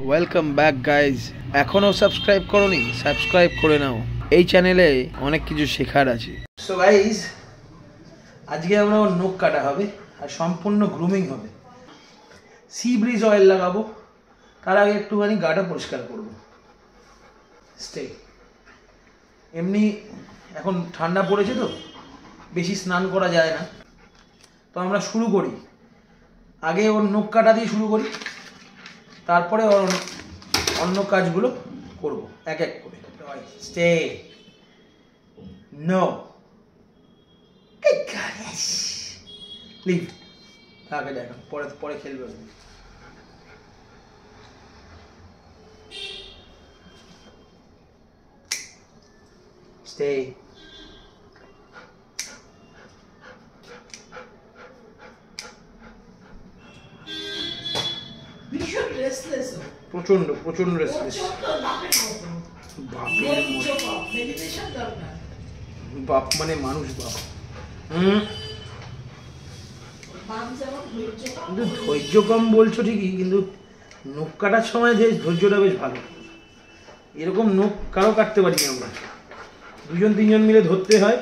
Welcome back guys. এখনও subscribe করোনি? Subscribe করে নাও, এই চ্যানেলে অনেক কিছু শেখার আছে। সো গাইজ, আজকে আমরা নখ কাটা হবে আর সম্পূর্ণ গ্রুমিং হবে। সি ব্রিজ অয়েল লাগাবো, তার আগে একটুখানি গাটা পরিষ্কার করবো। স্টে। এমনি এখন ঠান্ডা পড়েছে তো, বেশি স্নান করা যায় না, তো আমরা শুরু করি। আগে ওর নখ কাটা দিয়ে শুরু করি, তারপরে ওর অন্য কাজগুলো করব এক এক করে। স্টে। No leave. আগে দেখো, পরে পরে খেলবে। স্টে। প্রচন্ড প্রচন্ড রেস্টলেস। বাপ মানে মানুষ বাপ। কিন্তু ধৈর্য কম বলছো ঠিকই, কিন্তু নখ কাটার সময় যে ধৈর্যটা বেশ ভালো। এরকম নখ কারো কাটতে পারি না আমরা, দুজন তিনজন মিলে ধরতে হয়,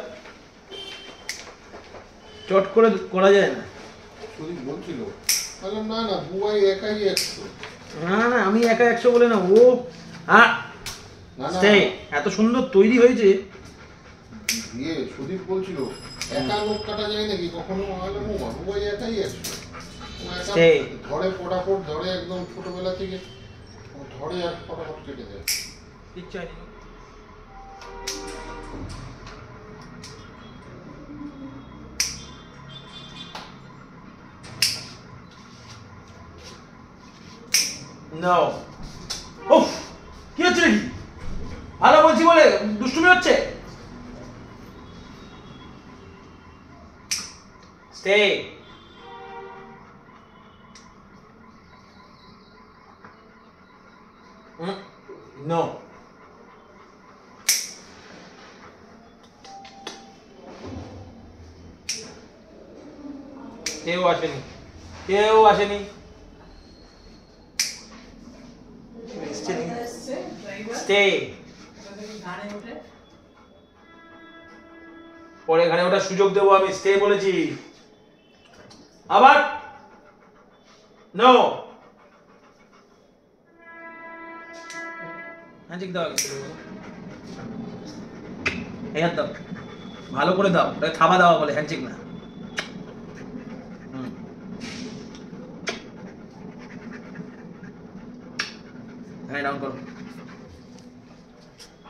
চট করে করা যায় না। না না, আমি একা 100 বলে না, ও এত সুন্দর তৈরি হয়েছে। সুদীপ বলছিল একা লোক কাটা যায় নাকি কখনো, বুবাই একাই 100 ধরে ফটাফট ধরে, একদম ছোটবেলা থেকে ধরে আর ফটাফট কেটে দেয়। নাও। উফ, কি হচ্ছে নাকি? ভালো বলছি বলে দুষ্টুমি হচ্ছে। স্টে। নো। কেউ আসেনি, কেউ আসেনি। স্টে। পরে এখানে ওটা সুযোগ দেবো আমি। স্টে বলেছি আবার। নো। হ্যান্ডশেক দাও, এই হাত দাও, ভালো করে দাও, ওটা থাবা দেওয়া বলে, হ্যান্ডশেক না। হ্যাঁ, ডাউন করো।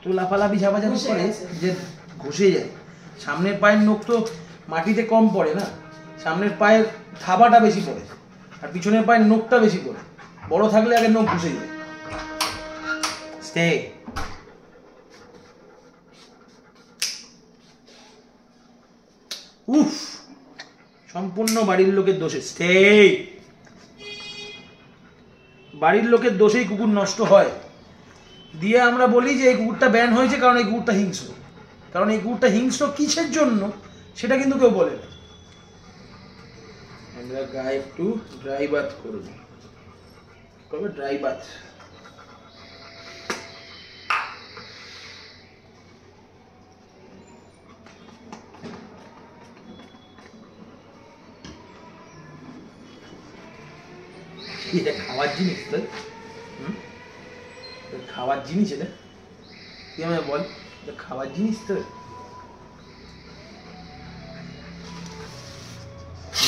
তো লাফালাফি ঝাপাঝাপি করে যে ঘষে যায়। সামনের পায়ের নখ তো মাটিতে কম পড়ে না, সামনের পায়ের থাবাটা বেশি পড়ে আর পিছনের পায়ের নখটা বেশি পড়ে। বড় থাকলে আগে নখ ঘষে যায়। স্টে। উফ, সম্পূর্ণ বাড়ির লোকের দোষে। স্টে। বাড়ির লোকের দোষেই কুকুর নষ্ট হয়। দিয়ে আমরা বলি যে এই কুকুরটা ব্যান হয়েছে কারণ এই কুকুরটা হিংস্র। কারণ এই কুকুরটা হিংস্র কিসের জন্য সেটা কিন্তু কেউ বলে না। আমরা গায়ে একটু ড্রাই বাথ করব। কবে ড্রাই বাথ? এটা খাওয়ার জিনিস তো, খাওয়ার জিনিস এটা, তুই আমায় বল, এটা খাওয়ার জিনিস তো।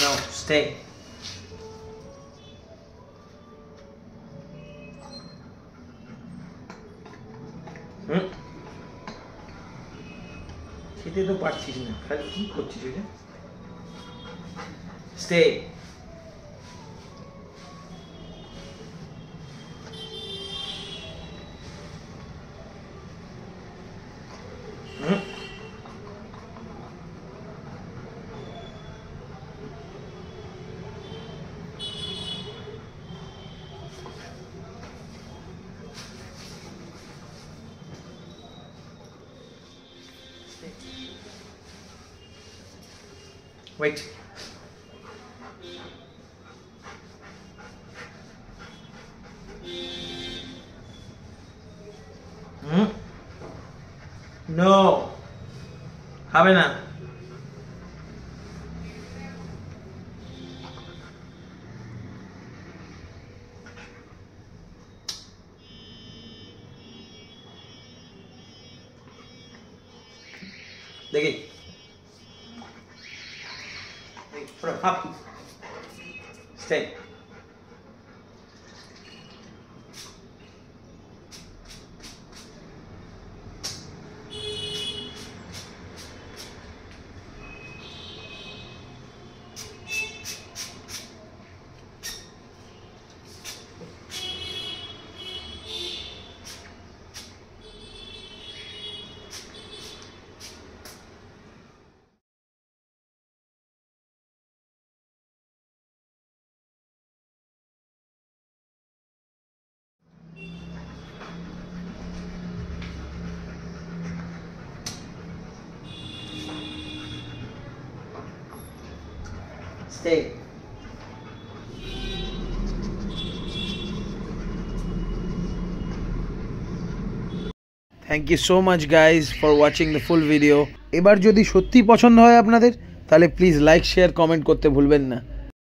No, stay. খেতে তো পারছিস না, খালি কি করছিস এটা? স্টে। Wait. নো, খাবে না। দেখি stay. Stay. Thank you so much guys for watching the full video. এবার যদি সত্যি পছন্দ হয় আপনাদের তাহলে প্লিজ লাইক শেয়ার কমেন্ট করতে ভুলবেন না।